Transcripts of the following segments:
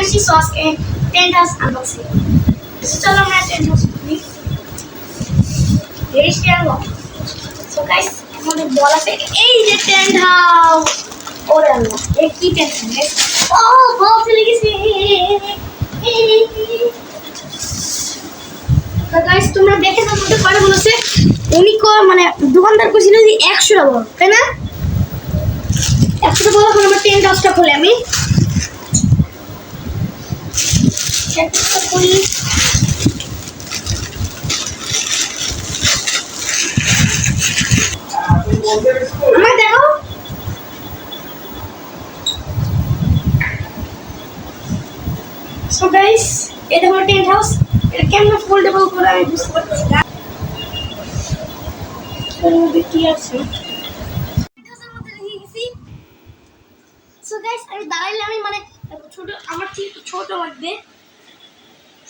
আসছি সো আজকে tent house unboxing. চলো আমরা টেন্ট হাউস খুলি। Register lock. সো গাইস আমাদের বল আছে এই যে টেন্ট হাউস। ওরে আল্লাহ এই কি টেনশন গাইস। ও বল চলে গেছে। তো গাইস তোমরা দেখে তো মধ্যে পরে বলেছে উনি মানে দোকানদার কইছিল যে 100 টাকা বল, তাই না? 100 টাকা বল। এখন আমরা টেন্ট হাউসটা খুলে আমি চেকটা করি। আমার দেখো সো গাইস এটা হলো টেন্ট হাউস। এটা কেমন ফোল্ডেবল করে আমি বুঝতে পারছি না। কি আছে সো গাইস আমি দাঁড়াইলে আমি মানে ছোট আমার ঠিক ছোট লাগবে,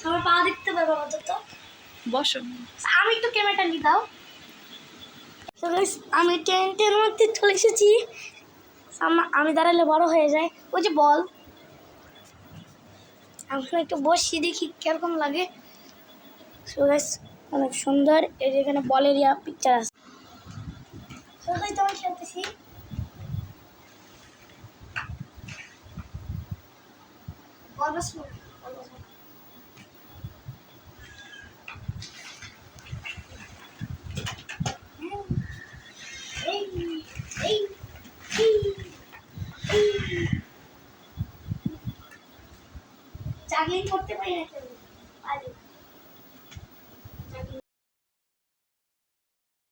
সবাই পা দেখতে পারবো অন্তত। বসো। আমি একটু ক্যামেরাটা নিয়ে দাও। সো গাইস আমি টেন্টের মধ্যে চলে এসেছি। আমি দাঁড়ালে বড় হয়ে যায়। ওই যে বল আমি একটু বসি দেখি কিরকম লাগে। সো গাইস অনেক সুন্দর। এই যে এখানে বলের পিকচার আছে। সো গাইস তো আমি খেলতেছি। বল বাস জাগলিং করতে পারি না।